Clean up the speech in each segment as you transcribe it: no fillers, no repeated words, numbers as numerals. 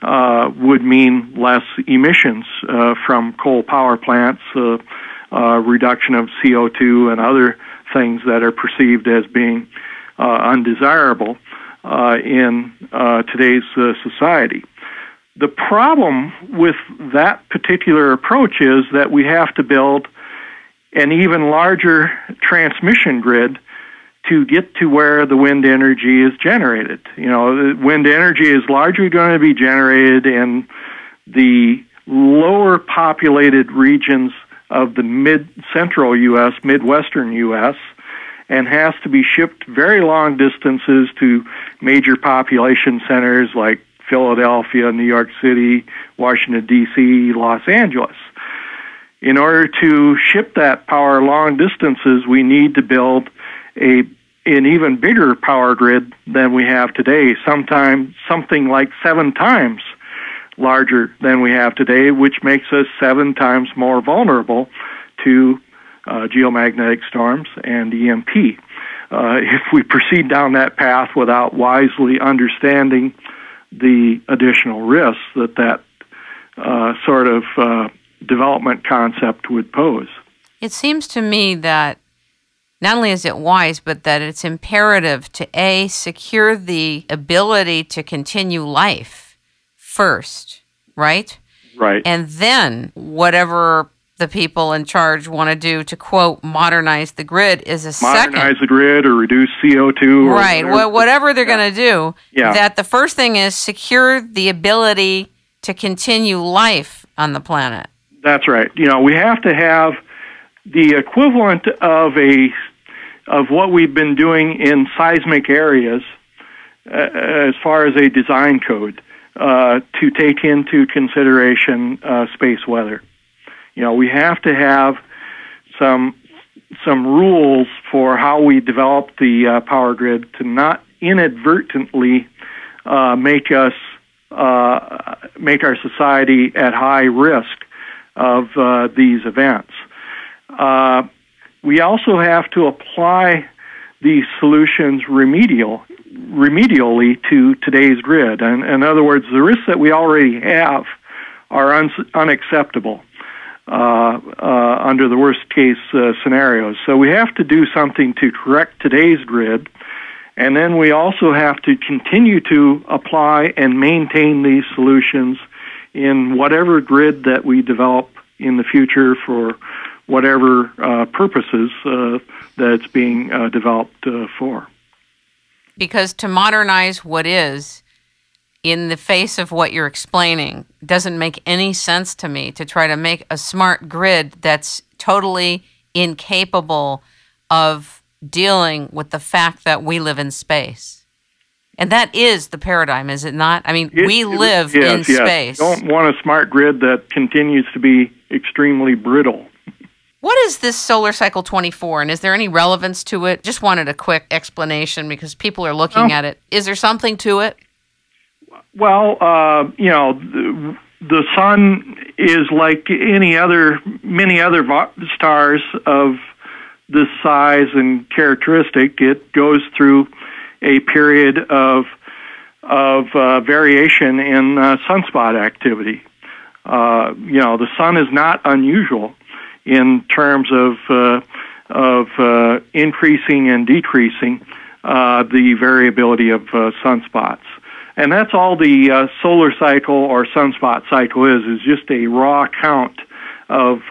would mean less emissions from coal power plants, reduction of CO2 and other things that are perceived as being undesirable in today's society. The problem with that particular approach is that we have to build an even larger transmission grid to get to where the wind energy is generated. You know, wind energy is largely going to be generated in the lower populated regions of the mid-central U.S., midwestern U.S., and has to be shipped very long distances to major population centers like Philadelphia, New York City, Washington, D.C., Los Angeles. In order to ship that power long distances, we need to build an even bigger power grid than we have today, something like 7 times larger than we have today, which makes us 7 times more vulnerable to geomagnetic storms and EMP. If we proceed down that path without wisely understanding the additional risks that sort of development concept would pose. It seems to me that not only is it wise, but that it's imperative to A, secure the ability to continue life first, right? Right. And then whatever the people in charge want to do to, quote, modernize the grid is a second. Modernize the grid or reduce CO2. Right. Whatever they're going to do, that the first thing is secure the ability to continue life on the planet. That's right. You know, we have to have the equivalent of what we've been doing in seismic areas as far as a design code to take into consideration space weather. You know, we have to have some rules for how we develop the power grid to not inadvertently make our society at high risk of these events. We also have to apply these solutions remedially to today's grid. And in other words, the risks that we already have are unacceptable under the worst-case scenarios. So we have to do something to correct today's grid, and then we also have to continue to apply and maintain these solutions in whatever grid that we develop in the future for whatever purposes that it's being developed for. Because to modernize what is, in the face of what you're explaining, doesn't make any sense to me to try to make a smart grid that's totally incapable of dealing with the fact that we live in space. And that is the paradigm, is it not? I mean, we live in space. You don't want a smart grid that continues to be extremely brittle. What is this solar cycle 24, and is there any relevance to it? Just wanted a quick explanation because people are looking at it. Is there something to it? Well, you know, the sun is like many other stars of this size and characteristic. It goes through a period of variation in sunspot activity. You know, the sun is not unusual in terms of increasing and decreasing the variability of sunspots. And that's all the solar cycle or sunspot cycle is just a raw count of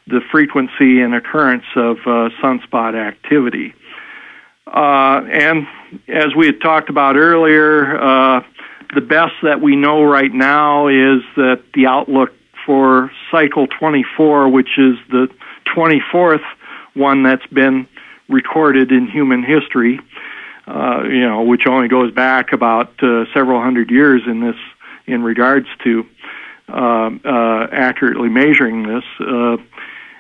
the frequency and occurrence of sunspot activity. And as we had talked about earlier, the best that we know right now is that the outlook for cycle 24, which is the 24th one that's been recorded in human history, you know, which only goes back about several hundred years in regards to accurately measuring this,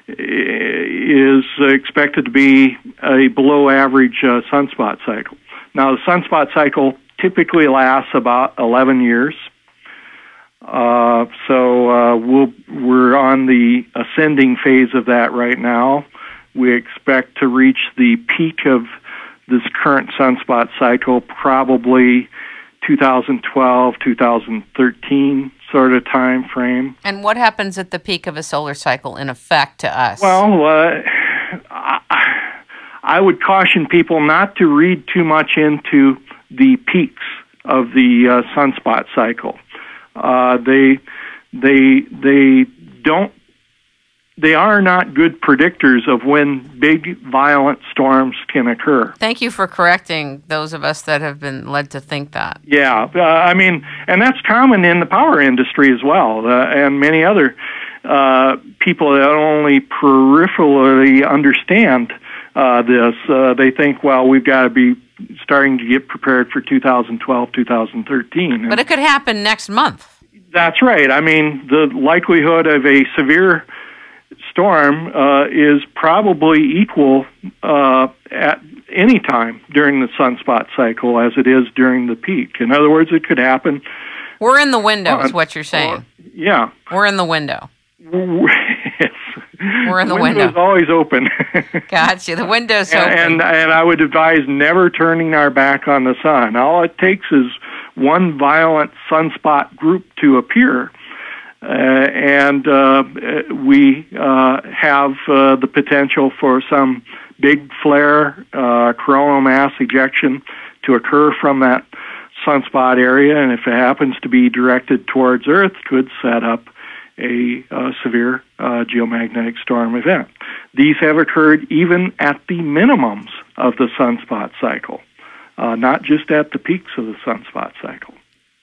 is expected to be a below average sunspot cycle. Now, the sunspot cycle typically lasts about 11 years. So we're on the ascending phase of that right now. We expect to reach the peak of this current sunspot cycle probably 2012, 2013 sort of time frame. And what happens at the peak of a solar cycle in effect to us? Well, I would caution people not to read too much into the peaks of the sunspot cycle. They are not good predictors of when big, violent storms can occur. Thank you for correcting those of us that have been led to think that. Yeah, and that's common in the power industry as well, and many other people that only peripherally understand this. They think, well, we've got to be starting to get prepared for 2012, 2013. But it could happen next month. That's right. I mean, the likelihood of a severe storm is probably equal at any time during the sunspot cycle as it is during the peak. In other words, it could happen. We're in the window, is what you're saying. Yeah. We're in the window. Yes. We're in the window. The window's always open. Gotcha. The window's open. And I would advise never turning our back on the sun. All it takes is one violent sunspot group to appear, and we have the potential for some big flare, coronal mass ejection to occur from that sunspot area, and if it happens to be directed towards Earth, could set up a severe geomagnetic storm event. These have occurred even at the minimums of the sunspot cycle, not just at the peaks of the sunspot cycle.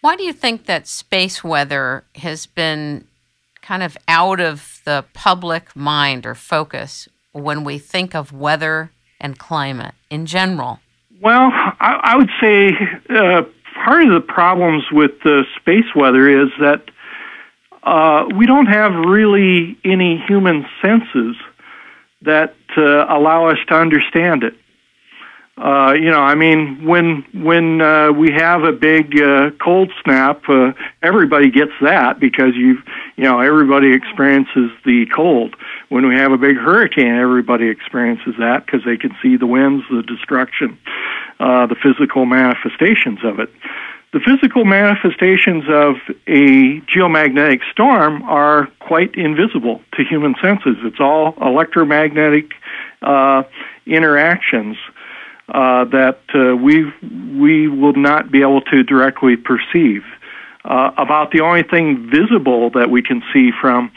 Why do you think that space weather has been kind of out of the public mind or focus when we think of weather and climate in general? Well, I would say part of the problems with the space weather is that we don't have really any human senses that allow us to understand it. When we have a big cold snap, everybody gets that because everybody experiences the cold. When we have a big hurricane, everybody experiences that because they can see the winds, the destruction, the physical manifestations of it. The physical manifestations of a geomagnetic storm are quite invisible to human senses. It's all electromagnetic interactions that we will not be able to directly perceive. About the only thing visible that we can see from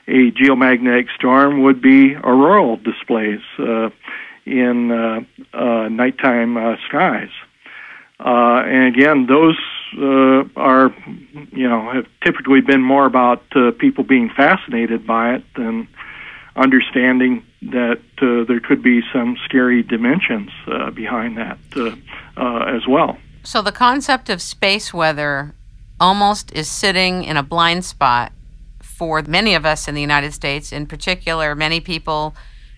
a geomagnetic storm would be auroral displays in nighttime skies. And again, those have typically been more about people being fascinated by it than understanding that there could be some scary dimensions behind that as well. So the concept of space weather almost is sitting in a blind spot for many of us in the United States, in particular, many people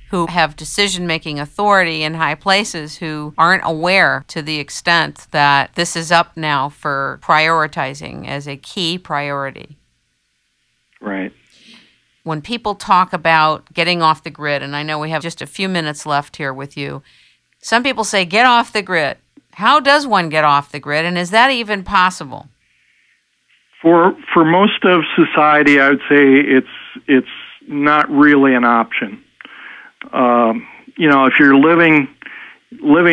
who have decision-making authority in high places who aren't aware to the extent that this is up now for prioritizing as a key priority. Right. When people talk about getting off the grid, and I know we have just a few minutes left here with you, some people say, get off the grid. How does one get off the grid, and is that even possible? For most of society, I would say it's not really an option. If you're living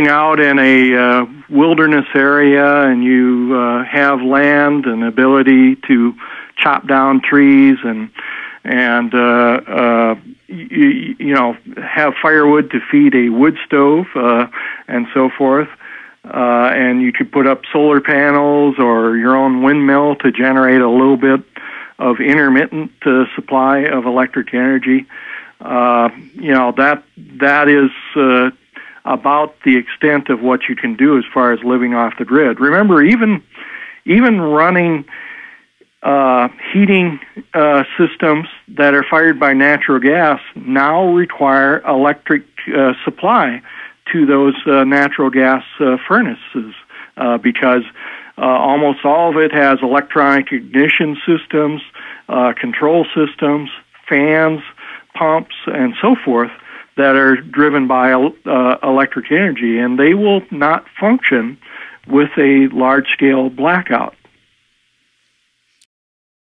out in a wilderness area and you have land and ability to chop down trees and have firewood to feed a wood stove and so forth, and you could put up solar panels or your own windmill to generate a little bit of intermittent supply of electric energy. That is about the extent of what you can do as far as living off the grid. Remember, even running heating systems that are fired by natural gas now require electric supply to those natural gas furnaces because almost all of it has electronic ignition systems, control systems, fans, pumps, and so forth that are driven by electric energy, and they will not function with a large-scale blackout.